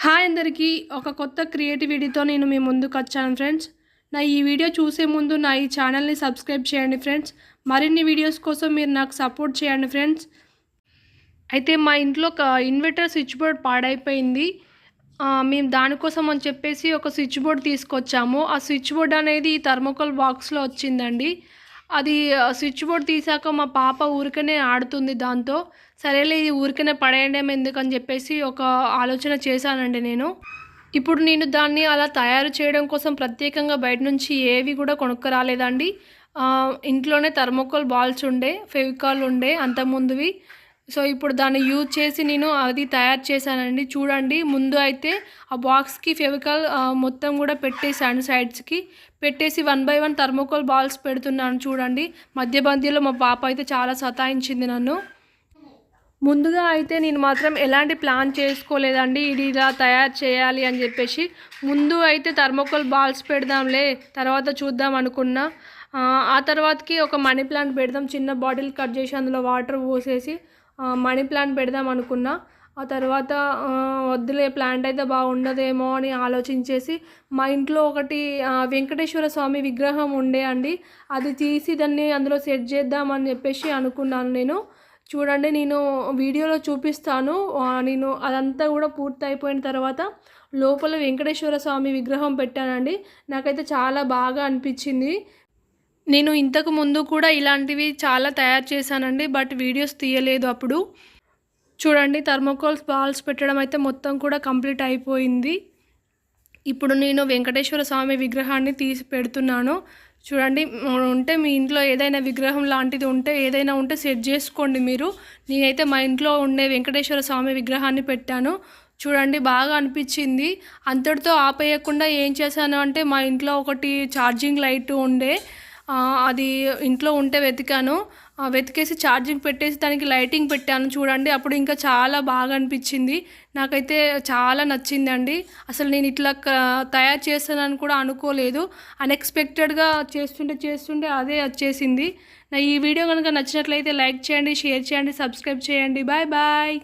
Hi అందరికీ ఒక కొత్త క్రియేటివిటీతో నేను మీ ముందుకు వచ్చాను ఫ్రెండ్స్. నా ఈ వీడియో చూసే ముందు నా ఈ ఛానల్ని సబ్స్క్రైబ్ చేయండి ఫ్రెండ్స్. మరిన్ని వీడియోస్ కోసం మీరు నాకు సపోర్ట్ చేయండి ఫ్రెండ్స్. అయితే మా ఇంట్లో ఒక ఇన్వర్టర్ స్విచ్ బోర్డ్ పాడైపోయింది. మేము దానికోసం అని చెప్పేసి ఒక స్విచ్ బోర్డ్ తీసుకొచ్చాము. ఆ స్విచ్ బోర్డ్ అనేది థర్మోకోల్ బాక్స్లో వచ్చిందండి. అది స్విచ్ బోర్డ్ తీసాక మా పాప ఊరికనే ఆడుతుంది దాంతో. సరేలే ఇది ఊరికనే పడేయడం ఎందుకని చెప్పేసి ఒక ఆలోచన చేశానండి నేను. ఇప్పుడు నేను దాన్ని అలా తయారు చేయడం కోసం ప్రత్యేకంగా బయట నుంచి ఏవి కూడా కొనుక్కరాలేదండి. ఇంట్లోనే థర్మోకోల్ బాల్స్ ఉండే, ఫెవికాల్ ఉండే అంతకుముందువి. సో ఇప్పుడు దాన్ని యూజ్ చేసి నేను అది తయారు చేశానండి. చూడండి, ముందు అయితే ఆ బాక్స్కి ఫెవికాల్ మొత్తం కూడా పెట్టేశాను. సైడ్స్కి పెట్టేసి 1 by 1 థర్మోకోల్ బాల్స్ పెడుతున్నాను. చూడండి, మధ్య మధ్యలో మా పాప అయితే చాలా సతాయించింది నన్ను. ముందుగా అయితే నేను మాత్రం ఎలాంటి ప్లాన్ చేసుకోలేదండి, ఇది ఇలా తయారు చేయాలి అని చెప్పేసి. ముందు అయితే థర్మోకోల్ బాల్స్ పెడదాంలే, తర్వాత చూద్దాం అనుకున్నా. ఆ తర్వాతకి ఒక మనీ ప్లాంట్ పెడదాం, చిన్న బాటిల్ కట్ చేసి అందులో వాటర్ పోసేసి మనీ ప్లాంట్ పెడదాం అనుకున్నా. ఆ తర్వాత వద్దులే, ప్లాంట్ అయితే బాగుండదేమో అని ఆలోచించేసి మా ఇంట్లో ఒకటి వెంకటేశ్వర స్వామి విగ్రహం ఉండే అండి, అది తీసి దాన్ని అందులో సెట్ చేద్దామని చెప్పేసి అనుకున్నాను నేను. చూడండి, నేను వీడియోలో చూపిస్తాను. నేను అదంతా కూడా పూర్తి అయిపోయిన తర్వాత లోపల వెంకటేశ్వర స్వామి విగ్రహం పెట్టానండి. నాకైతే చాలా బాగా అనిపించింది. నేను ఇంతకు ముందు కూడా ఇలాంటివి చాలా తయారు చేశానండి, బట్ వీడియోస్ తీయలేదు అప్పుడు. చూడండి, థర్మోకోల్ బాల్స్ పెట్టడం అయితే మొత్తం కూడా కంప్లీట్ అయిపోయింది. ఇప్పుడు నేను వెంకటేశ్వర స్వామి విగ్రహాన్ని తీసి పెడుతున్నాను. చూడండి, ఉంటే మీ ఇంట్లో ఏదైనా విగ్రహం లాంటిది ఉంటే ఏదైనా ఉంటే సెట్ చేసుకోండి మీరు. నేనైతే మా ఇంట్లో ఉండే వెంకటేశ్వర స్వామి విగ్రహాన్ని పెట్టాను. చూడండి, బాగా అనిపించింది. అంతటితో ఆపేయకుండా ఏం చేశాను అంటే, మా ఇంట్లో ఒకటి ఛార్జింగ్ లైట్ ఉండే, అది ఇంట్లో ఉంటే వెతికాను. వెతికేసి ఛార్జింగ్ పెట్టేసి దానికి లైటింగ్ పెట్టాను. చూడండి, అప్పుడు ఇంకా చాలా బాగా అనిపించింది. నాకైతే చాలా నచ్చిందండి. అసలు నేను ఇట్లా తయారు చేస్తానని కూడా అనుకోలేదు. అన్ఎక్స్పెక్టెడ్గా చేస్తుంటే అదే వచ్చేసింది. నా ఈ వీడియో కనుక నచ్చినట్లయితే లైక్ చేయండి, షేర్ చేయండి, సబ్స్క్రైబ్ చేయండి. Bye bye.